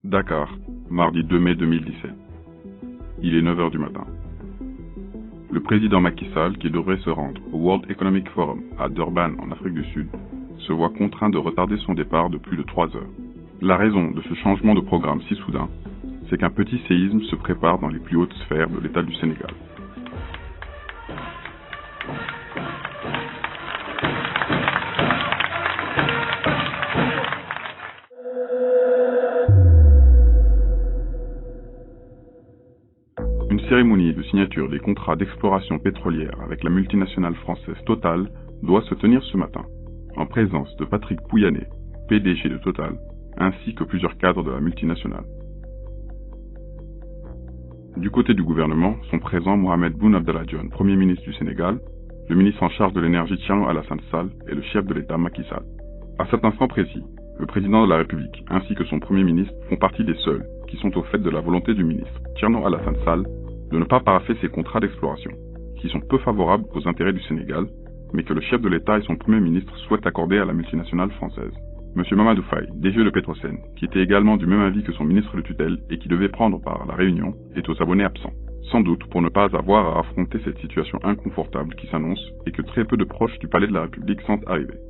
Dakar, mardi 2 mai 2017. Il est 9 h du matin. Le président Macky Sall, qui devrait se rendre au World Economic Forum à Durban en Afrique du Sud, se voit contraint de retarder son départ de plus de 3 heures. La raison de ce changement de programme si soudain, c'est qu'un petit séisme se prépare dans les plus hautes sphères de l'État du Sénégal. Une cérémonie de signature des contrats d'exploration pétrolière avec la multinationale française Total doit se tenir ce matin, en présence de Patrick Pouyanné, PDG de Total, ainsi que plusieurs cadres de la multinationale. Du côté du gouvernement sont présents Mohamed Boun Abdallah Dionne, Premier ministre du Sénégal, le ministre en charge de l'énergie Thierno Alassane Sall et le chef de l'État Macky Sall. À cet instant précis, le président de la République ainsi que son Premier ministre font partie des seuls qui sont au fait de la volonté du ministre Thierno Alassane Sall de ne pas paraffer ces contrats d'exploration, qui sont peu favorables aux intérêts du Sénégal, mais que le chef de l'État et son Premier ministre souhaitent accorder à la multinationale française. M. Mamadou Faye, DG de Petrosen, qui était également du même avis que son ministre de tutelle et qui devait prendre part à la réunion, est aux abonnés absents. Sans doute pour ne pas avoir à affronter cette situation inconfortable qui s'annonce et que très peu de proches du palais de la République sentent arriver.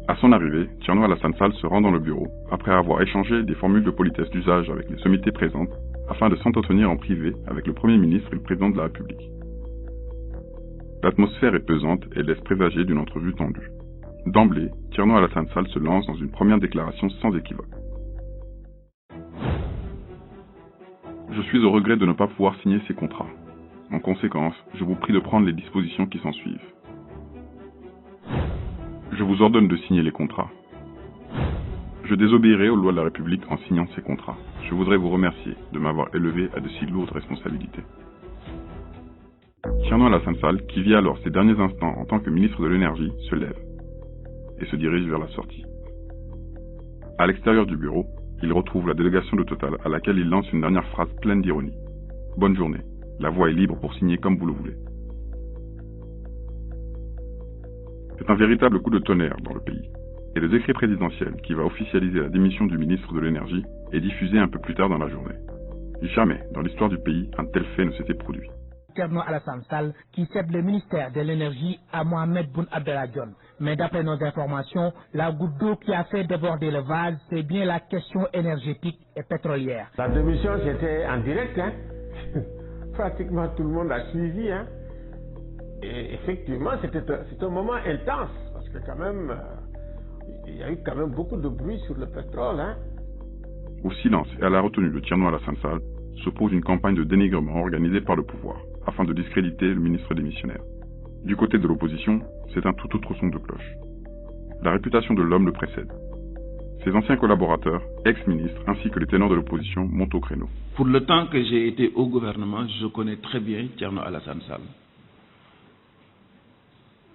À son arrivée, Thierno Alassane Sall se rend dans le bureau, après avoir échangé des formules de politesse d'usage avec les sommités présentes, afin de s'entretenir en privé avec le Premier ministre et le Président de la République. L'atmosphère est pesante et laisse présager d'une entrevue tendue. D'emblée, Thierno Alassane Sall se lance dans une première déclaration sans équivoque. Je suis au regret de ne pas pouvoir signer ces contrats. En conséquence, je vous prie de prendre les dispositions qui s'ensuivent. Je vous ordonne de signer les contrats. Je désobéirai aux lois de la République en signant ces contrats. Je voudrais vous remercier de m'avoir élevé à de si lourdes responsabilités. Thierno Alassane Sall, qui vit alors ses derniers instants en tant que ministre de l'Énergie, se lève et se dirige vers la sortie. À l'extérieur du bureau, il retrouve la délégation de Total à laquelle il lance une dernière phrase pleine d'ironie. Bonne journée, la voie est libre pour signer comme vous le voulez. C'est un véritable coup de tonnerre dans le pays. Et le décret présidentiel qui va officialiser la démission du ministre de l'Énergie est diffusé un peu plus tard dans la journée. Jamais, dans l'histoire du pays, un tel fait ne s'était produit. Thierno Alassane Sall qui cède le ministère de l'Énergie à Mohamed Boun Abdallah Dionne. Mais d'après nos informations, la goutte d'eau qui a fait déborder le vase, c'est bien la question énergétique et pétrolière. La démission, c'était en direct, hein. Pratiquement tout le monde a suivi, hein. Et effectivement, c'était un moment intense, parce que quand même, il y a eu quand même beaucoup de bruit sur le pétrole, hein. Au silence et à la retenue de Thierno Alassane Sall s'oppose une campagne de dénigrement organisée par le pouvoir, afin de discréditer le ministre démissionnaire. Du côté de l'opposition, c'est un tout autre son de cloche. La réputation de l'homme le précède. Ses anciens collaborateurs, ex-ministres, ainsi que les ténors de l'opposition montent au créneau. Pour le temps que j'ai été au gouvernement, je connais très bien Thierno Alassane Sall.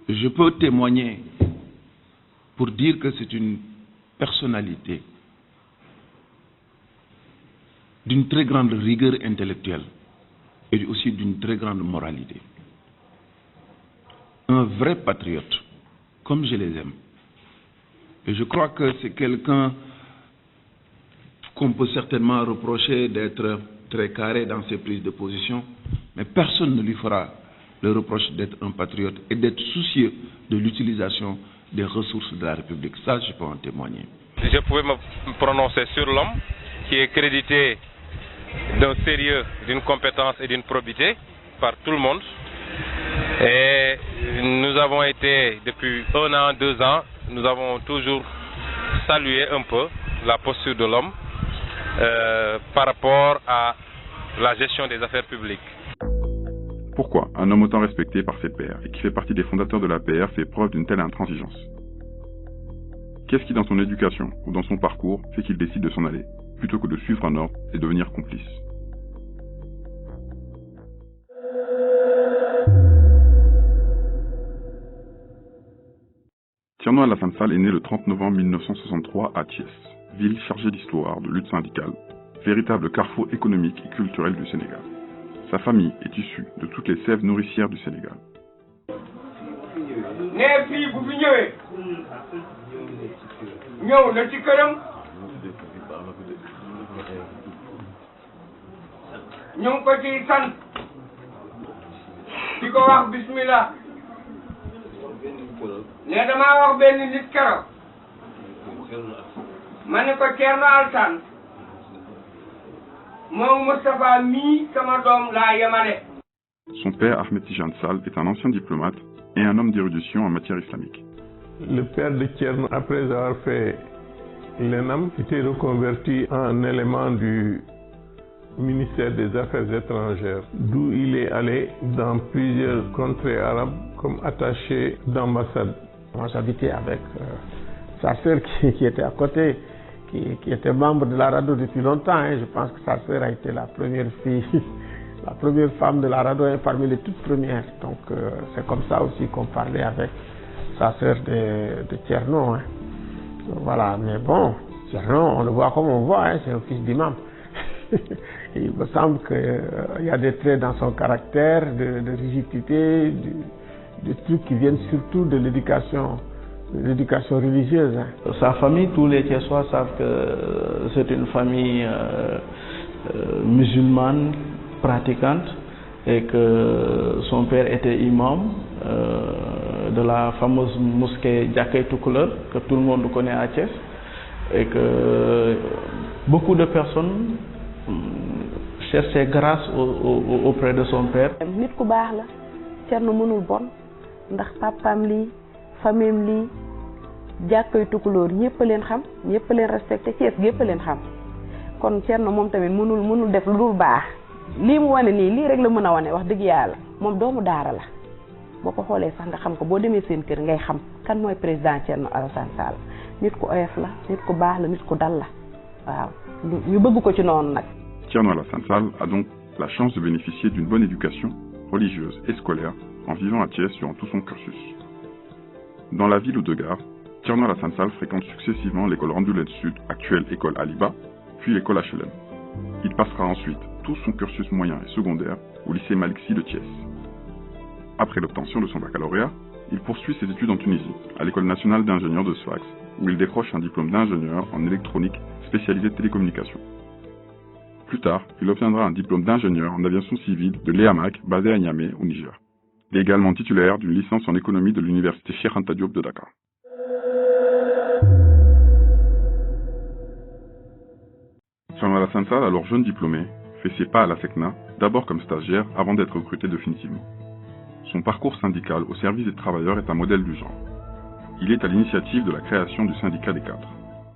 Je peux témoigner pour dire que c'est une personnalité d'une très grande rigueur intellectuelle et aussi d'une très grande moralité. Un vrai patriote, comme je les aime. Et je crois que c'est quelqu'un qu'on peut certainement reprocher d'être très carré dans ses prises de position, mais personne ne lui fera le reproche d'être un patriote et d'être soucieux de l'utilisation des ressources de la République. Ça, je peux en témoigner. Si je pouvais me prononcer sur l'homme qui est crédité d'un sérieux, d'une compétence et d'une probité par tout le monde. Et nous avons été, depuis 1 an, 2 ans, nous avons toujours salué un peu la posture de l'homme par rapport à la gestion des affaires publiques. Pourquoi un homme autant respecté par ses pairs et qui fait partie des fondateurs de l'APR fait preuve d'une telle intransigeance? Qu'est-ce qui, dans son éducation ou dans son parcours, fait qu'il décide de s'en aller, plutôt que de suivre un ordre et devenir complice? Thierno Alassane Sall est né le 30 novembre 1963 à Thiès, ville chargée d'histoire, de lutte syndicale, véritable carrefour économique et culturel du Sénégal. Sa famille est issue de toutes les sèves nourricières du Sénégal. ñu ngi ko ciy sant di ko wax bismillah ne damaa wax benn nit keroog ma ne ko Thierno Alassane moom Moustapha mii sama doom laa yemale. Son père, Ahmed Tijan Sall, est un ancien diplomate et un homme d'érudition en matière islamique. Le père de Thierno, après avoir fait l'ENAM, était reconverti en élément du ministère des Affaires étrangères, d'où il est allé dans plusieurs contrées arabes comme attaché d'ambassade. Moi, j'habitais avec sa sœur qui était à côté, qui était membre de la RADDHO depuis longtemps. Je pense que sa sœur a été la première fille, la première femme de la RADDHO, parmi les toutes premières. Donc c'est comme ça aussi qu'on parlait avec sa sœur de Thierno. Voilà, mais bon, Thierno, on le voit comme on voit, c'est un fils d'imam. Il me semble qu'il y a des traits dans son caractère, de rigidité, de trucs qui viennent surtout de l'éducation religieuse. Sa famille, tous les Thiessois savent que c'est une famille musulmane pratiquante et que son père était imam de la fameuse mosquée Diakay Toucouleur que tout le monde connaît à Thiès et que beaucoup de personnes cherchaient grâce auprès de son père. Nit ku baax la Thierno mënul bon ndax papaam lii famille lii Diakay Toucouleur ñëpp leen xam ñëpp leen respecté Thiès gépp leen xam kon Thierno moom tamit mënul def lu dul baax lii mu wane nii lii rek la mën a wane wax dëgg yàlla moom doomu daara la boo ko xoolee sax nga xam ko boo demee seen kër ngay xam kan mooy président Thierno Alassane Sall nit ku oyof la nit ku baax la nit ku dal la waaw ñu bëgg ko ci noonu nag. Thierno Alassane Sall a donc la chance de bénéficier d'une bonne éducation religieuse et scolaire en vivant à Thiès durant tout son cursus. Dans la ville de Gare, Thierno Alassane Sall fréquente successivement l'école Randoulène Sud, actuelle école Aliba, puis l'école HLM. Il passera ensuite tout son cursus moyen et secondaire au lycée Malick Sy de Thiès. Après l'obtention de son baccalauréat, il poursuit ses études en Tunisie, à l'école nationale d'ingénieurs de Sfax, où il décroche un diplôme d'ingénieur en électronique spécialisé télécommunications. Plus tard, il obtiendra un diplôme d'ingénieur en aviation civile de l'EAMAC, basé à Niamey, au Niger. Il est également titulaire d'une licence en économie de l'université Cheikh Anta Diop de Dakar. Thierno Alassane Sall, alors jeune diplômé, fait ses pas à la SECNA, d'abord comme stagiaire avant d'être recruté définitivement. Son parcours syndical au service des travailleurs est un modèle du genre. Il est à l'initiative de la création du syndicat des cadres.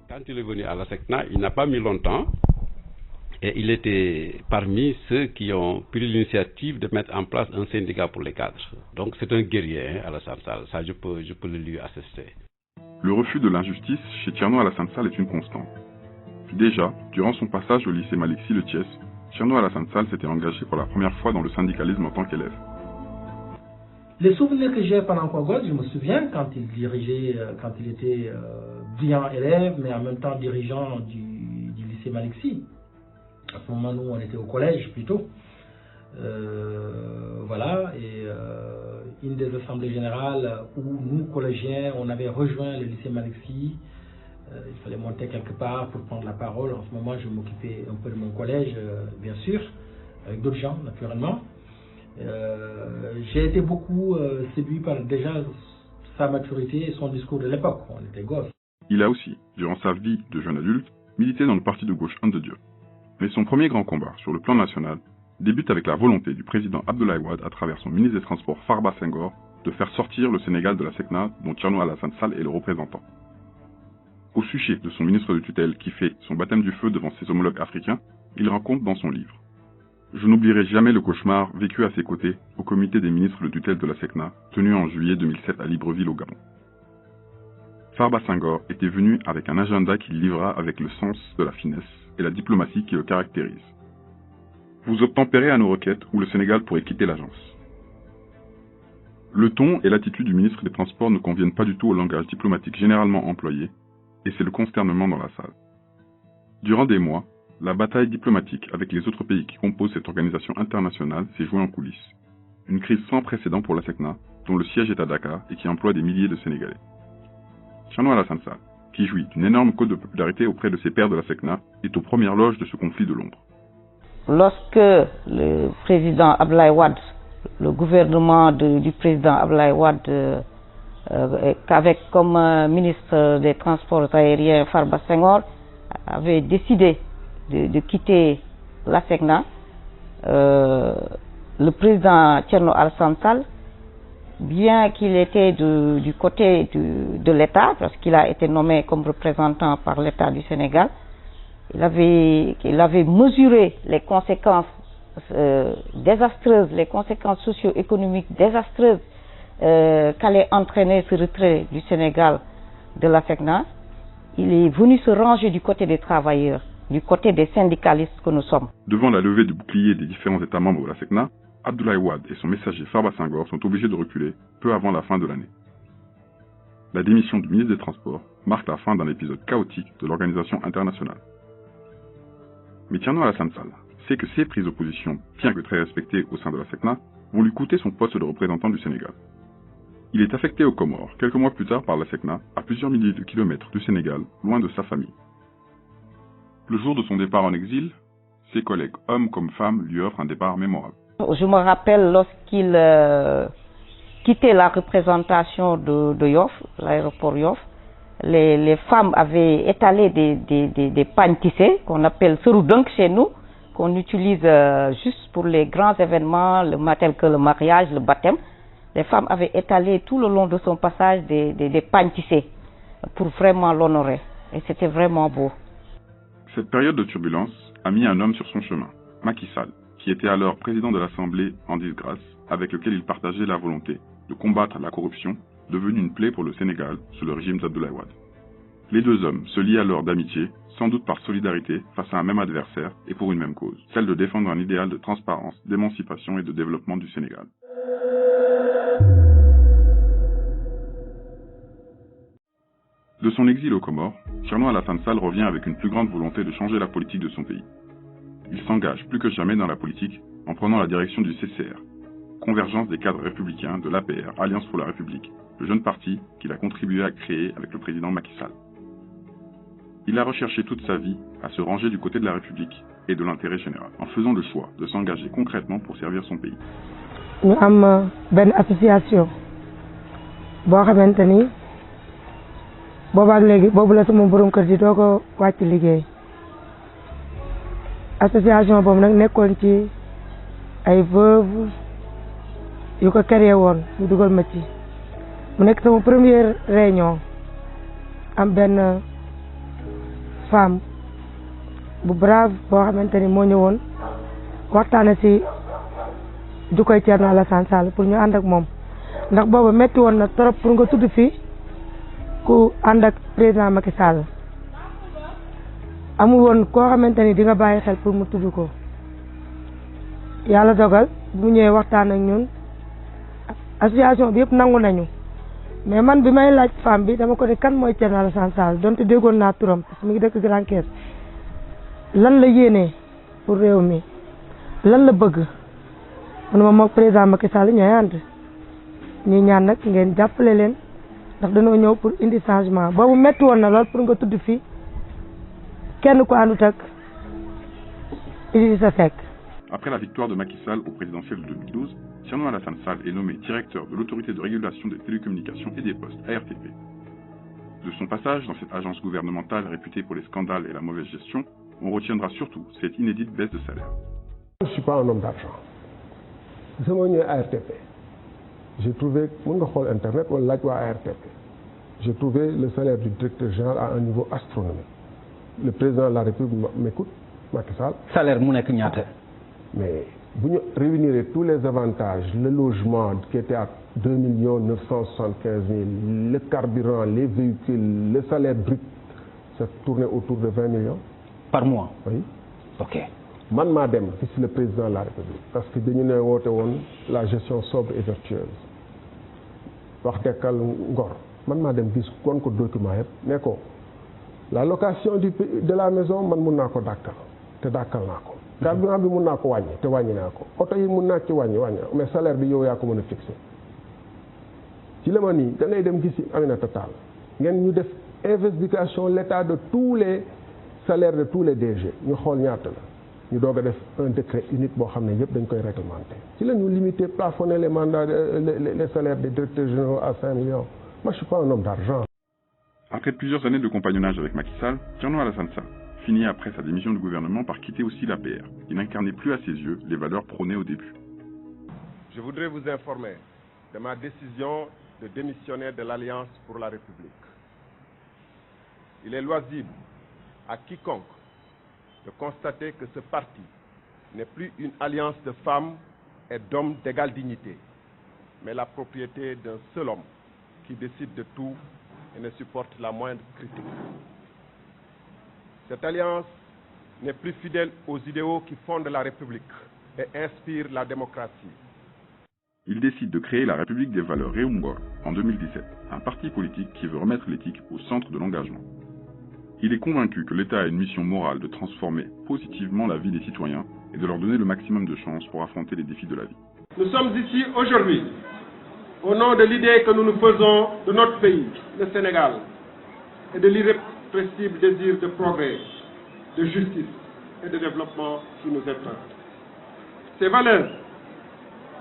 Quand il est venu à la SECNA, il n'a pas mis longtemps et il était parmi ceux qui ont pris l'initiative de mettre en place un syndicat pour les cadres. Donc c'est un guerrier, Alassane Sall, ça je peux le lui attester. Le refus de l'injustice chez Thierno Alassane Sall est une constante. Déjà, durant son passage au lycée Malick Sy de Thiès, Thierno Alassane Sall s'était engagé pour la première fois dans le syndicalisme en tant qu'élève. Les souvenirs que j'ai pendant Kogol, je me souviens quand il dirigeait, quand il était brillant élève, mais en même temps dirigeant du lycée Malick Sy. À ce moment, nous, on était au collège plutôt. Voilà, et une des assemblées générales où nous, collégiens, on avait rejoint le lycée Malick Sy. Il fallait monter quelque part pour prendre la parole. En ce moment, je m'occupais un peu de mon collège, bien sûr, avec d'autres gens, naturellement. J'ai été beaucoup séduit par déjà sa maturité et son discours de l'époque. On était gosses. Il a aussi, durant sa vie de jeune adulte, milité dans le parti de gauche Un de Dieu. Mais son premier grand combat sur le plan national débute avec la volonté du président Abdoulaye Wade à travers son ministre des Transports Farba Senghor de faire sortir le Sénégal de la SECNA dont Thierno Alassane Sall est le représentant. Au sujet de son ministre de tutelle qui fait son baptême du feu devant ses homologues africains, il raconte dans son livre: Je n'oublierai jamais le cauchemar vécu à ses côtés au comité des ministres de tutelle de la SECNA, tenu en juillet 2007 à Libreville au Gabon. Farba Senghor était venu avec un agenda qu'il livra avec le sens de la finesse et la diplomatie qui le caractérise. Vous obtempérez à nos requêtes ou le Sénégal pourrait quitter l'agence. Le ton et l'attitude du ministre des Transports ne conviennent pas du tout au langage diplomatique généralement employé, et c'est le consternement dans la salle. Durant des mois, la bataille diplomatique avec les autres pays qui composent cette organisation internationale s'est jouée en coulisses. Une crise sans précédent pour la SECNA, dont le siège est à Dakar et qui emploie des milliers de Sénégalais. Thierno Alassane Sall, qui jouit d'une énorme cote de popularité auprès de ses pairs de la SECNA, est aux premières loges de ce conflit de l'ombre. Lorsque le président Abdoulaye Wade, le gouvernement du président Abdoulaye Wade, avec comme ministre des Transports aériens Farba Senghor, avait décidé de quitter la SECNA, le président Thierno Alassane Sall, bien qu'il était du côté de l'État, parce qu'il a été nommé comme représentant par l'État du Sénégal, il avait mesuré les conséquences désastreuses, les conséquences socio-économiques désastreuses qu'allait entraîner ce retrait du Sénégal de la SECNA. Il est venu se ranger du côté des travailleurs, du côté des syndicalistes que nous sommes. Devant la levée du bouclier des différents États membres de la SECNA, Abdoulaye Wade et son messager Farba Senghor sont obligés de reculer peu avant la fin de l'année. La démission du ministre des Transports marque la fin d'un épisode chaotique de l'organisation internationale. Mais Thierno Alassane Sall sait que ses prises de position, bien que très respectées au sein de la SECNA, vont lui coûter son poste de représentant du Sénégal. Il est affecté aux Comores, quelques mois plus tard par la SECNA, à plusieurs milliers de kilomètres du Sénégal, loin de sa famille. Le jour de son départ en exil, ses collègues, hommes comme femmes, lui offrent un départ mémorable. Je me rappelle lorsqu'il quittait la représentation de Yoff, l'aéroport Yoff, les femmes avaient étalé des pagnes tissées qu'on appelle seroudunk chez nous, qu'on utilise juste pour les grands événements, tel que le mariage, le baptême. Les femmes avaient étalé tout le long de son passage des pagnes tissées pour vraiment l'honorer. Et c'était vraiment beau. Cette période de turbulence a mis un homme sur son chemin, Macky Sall, qui était alors président de l'Assemblée en disgrâce, avec lequel il partageait la volonté de combattre la corruption, devenue une plaie pour le Sénégal sous le régime d'Abdoulaye Wade. Les deux hommes se lient alors d'amitié, sans doute par solidarité face à un même adversaire et pour une même cause, celle de défendre un idéal de transparence, d'émancipation et de développement du Sénégal. De son exil aux Comores, Thierno Alassane Sall revient avec une plus grande volonté de changer la politique de son pays. Il s'engage plus que jamais dans la politique en prenant la direction du CCR, Convergence des cadres républicains de l'APR, Alliance pour la République, le jeune parti qu'il a contribué à créer avec le président Macky Sall. Il a recherché toute sa vie à se ranger du côté de la République et de l'intérêt général, en faisant le choix de s'engager concrètement pour servir son pays. Nous avons une association boo xamante ni boobaak léegi boobu la sama borom kër ji doo ko wàcc liggéey association boobu nag nekkoon ci ay veuve yu ko créé woon ñu dugal ma ci mu nekk sama première réunion am benn femme bu brave boo xamante ni moo ñëwoon waxtaane ci du koy Thierno Alassane Sall pour ñu ànd ak moom ndax booba metti woon na trop pour nga tudd fii ku ànd ak président Macky Sall amul woon koo xamante ni di nga bàyyi xel pour mu tudd ko yàlla dogal bu ñëwee waxtaan ak ñun association bi yëpp nangu nañu mais man bi may laaj femme bi dama ko ne kan mooy Thierno Alassane Sall donte déggoon naa turam parce que mi ngi dëkk Grand Caisse lan la yéenee pour réew mi lan la bëgg mu ne ma moog président Macky Sall ñooy ànd ñuy ñaan nag ngeen jàppale leen ndax dañoo ñëw pour indi changement boobu métti woon na lool pour nga tudd fii kenn ku àndut ak Idrissa Seck. Après la victoire de Macky Sall au présidentiel de 2012, Thierno Alassane Sall est nommé directeur de l'autorité de régulation des télécommunications et des postes, ARTP. De son passage dans cette agence gouvernementale réputée pour les scandales et la mauvaise gestion, on retiendra surtout cette inédite baisse de salaire. Je ne suis pas un homme d'argent. Je suis ARTP. J'ai trouvé, Internet ou ARTP. J'ai trouvé le salaire du directeur général à un niveau astronomique. Le président de la République m'écoute, Macky Sall. Salaire monek ñaata. Mais vous réunirez tous les avantages, le logement qui était à 2 975 000, le carburant, les véhicules, le salaire brut, ça tournait autour de 20 millions. Par mois? Oui. Ok. Man Madem, c'est le président de la République. Parce que nous avons la gestion sobre et vertueuse. Man Madem, dit qu'on a document. La location de la maison, man mun nako dakal. Te dakal nako. Carburant bi mun nako wagné, te wagné nako. Auto yi mun na ci wagné, mais salaire bi yow ya ko mëna fixer. Ci la ma ni da ngay dem gis Aminata Tall. Ngeen ñu def investigation l'état de tous les salaires de tous les DG ñu xool ñaata la ñu doog a def un décret unique boo xam ne yëpp dañ koy réglementé ci la ñu limité plafonner les mandats les salaires des directeurs généraux à 5 millions. Moi je suis pas un homme d'argent. Après plusieurs années de compagnonnage avec Macky Sall, Thierno Alassane Sall finit après sa démission du gouvernement par quitter aussi l'APR. Il n'incarnait plus à ses yeux les valeurs prônées au début. Je voudrais vous informer de ma décision de démissionner de l'Alliance pour la République. Il est loisible à quiconque de constater que ce parti n'est plus une alliance de femmes et d'hommes d'égale dignité, mais la propriété d'un seul homme qui décide de tout et ne supporte la moindre critique. Cette alliance n'est plus fidèle aux idéaux qui fondent la République et inspirent la démocratie. Il décide de créer la République des valeurs Réumbo en 2017, un parti politique qui veut remettre l'éthique au centre de l'engagement. Il est convaincu que l'État a une mission morale de transformer positivement la vie des citoyens et de leur donner le maximum de chances pour affronter les défis de la vie. Nous sommes ici aujourd'hui au nom de l'idée que nous nous faisons de notre pays, le Sénégal, et de l'irrépressible désir de progrès, de justice et de développement qui nous étreint. Ces valeurs,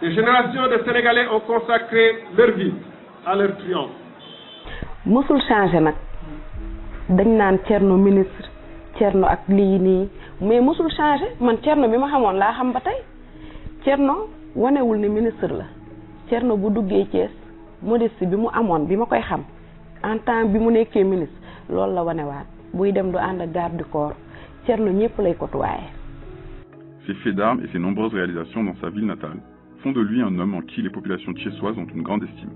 des générations de Sénégalais ont consacré leur vie à leur triomphe. musul changé nag dañ naan Thierno ministre Thierno ak lii nii mais musul changé man Thierno bi ma xamoon laa xam ba tey Thierno wanewul ne ministre la Thierno bu duggee Thiès modestie bi mu amoon bi ma koy xam en temps bi mu nekkee ministre loolu la wanewaat buy dem du ànd ak garde du corps Thierno ñëpp lay côtoyer. Ses faits d'armes et ses nombreuses réalisations dans sa ville natale font de lui un homme en qui les populations thiessoises ont une grande estime.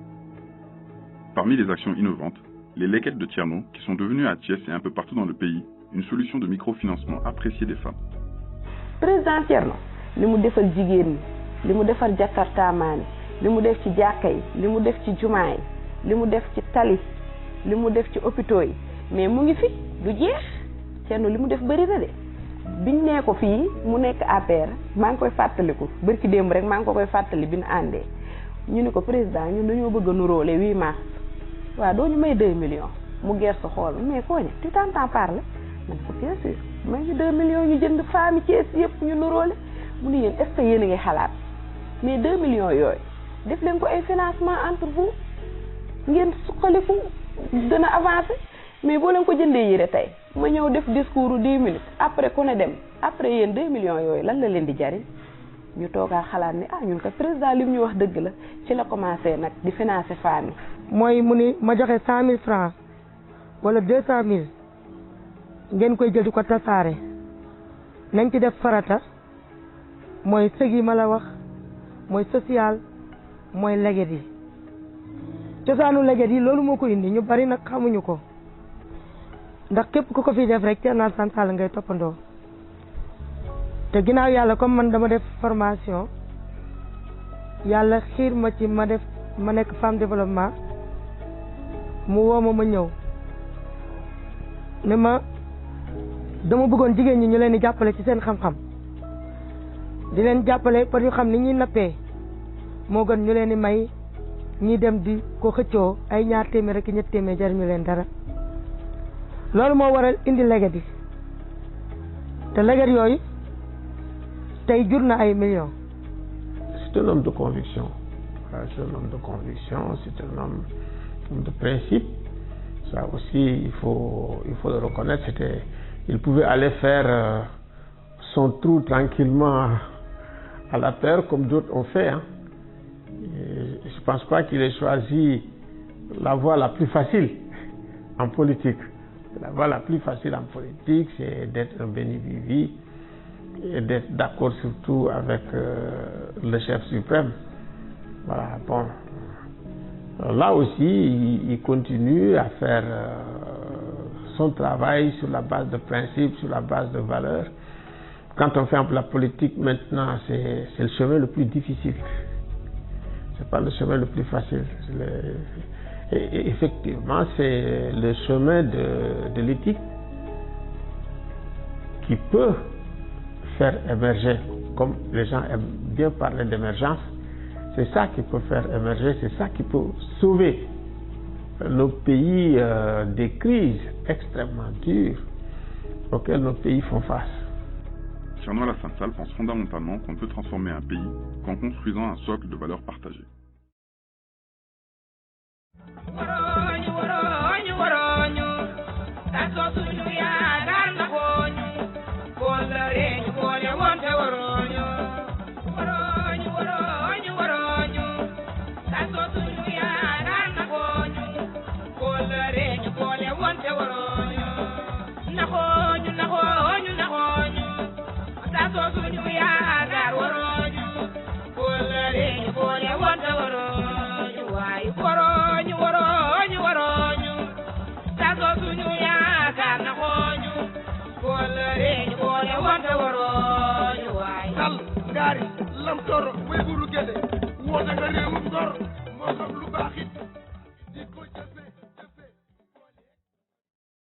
Parmi les actions innovantes, les lequettes de Thierno, qui sont devenues à Thiès et un peu partout dans le pays, une solution de microfinancement appréciée des femmes. Président Thierno li mu defal jigéen ñi li mu defal jakartaamaan yi li mu def ci jàkka yi li mu def ci jumaa yi li mu def ci tali li mu def ci hôpitaux yi mais mu ngi fi du jeex Thierno li mu def bëri na de biñ nee ko fii mu nekk APR maa ngi koy fàttaliku barki démb rek maa ngi ko koy fàttali bi ñu àndee ñu ne ko président ñun dañoo bëgg a nuróole 8 mars waaw doo ñu may 2 millions mu gersu xool mais koo ña tu t'entends parler man ko bien sûr may ñu 2 millions ñu jënd famille Thiès yëpp ñu nuróole mu ne yéen est-ce que yéen a ngi xalaat mais 2 millions yooyu def leen ko ay financement entre vous ngeen suqaliku gën a avancé mais boo leen ko jëndee yére tey ma ñëw def discours 10 minutes après ku ne dem après yéen 2 millions yooyu lan la leen di jariñ ñu toogaa xalaat ni ñun ko président li mu ñu wax dëgg la ci la commencé nag di financer famille. mooy mu ni ma joxe 100 000 francs wala 200 000 ngeen koy jël di ko tasaare nañ ci def farata mooy sëg yi ma la wax mooy social mooy leget yi cosaanu leget yi loolu moo ko indi ñu bari nag xamuñu ko ndax képp ku ko fi def rek Thierno Alassane Sall ngay toppandoo te ginnaaw yàlla comme man dama def formation yàlla xiir ma ci ma nekk femme développement mu woo ma ñëw ne ma dama bëggoon jigéen ñi ñu leen di jàppale ci seen xam-xam di leen jàppale pour ñu xam ni ñuy nappee moo gën ñu leen di may ñi dem di ko xëccoo ay 2 téeméer ak 3 téeméer jariñu leen dara loolu moo waral indi leget yi te leget yooyu tey jur na ay millions. C'est un homme de conviction. C'est un homme de conviction, c'est un homme de principe. Ça aussi, il faut le reconnaître. Il pouvait aller faire son trou tranquillement à la terre comme d'autres ont fait. Hein. Et je ne pense pas qu'il ait choisi la voie la plus facile en politique. La voie la plus facile en politique, c'est d'être un béni-vivi et d'être d'accord surtout avec le chef suprême. Voilà, bon. Là aussi, il continue à faire son travail sur la base de principes, sur la base de valeurs. Quand on fait un peu la politique maintenant, c'est le chemin le plus difficile. C'est pas le chemin le plus facile. Et effectivement, c'est le chemin de l'éthique qui peut faire émerger, comme les gens aiment bien parler d'émergence, c'est ça qui peut faire émerger, c'est ça qui peut sauver nos pays des crises extrêmement dures auxquelles nos pays font face. Thierno Alassane Sall pense fondamentalement qu'on ne peut transformer un pays qu'en construisant un socle de valeurs partagées. Ngari lam toro way buru gede wota nga réewum ngor moo xam lu baax it di ko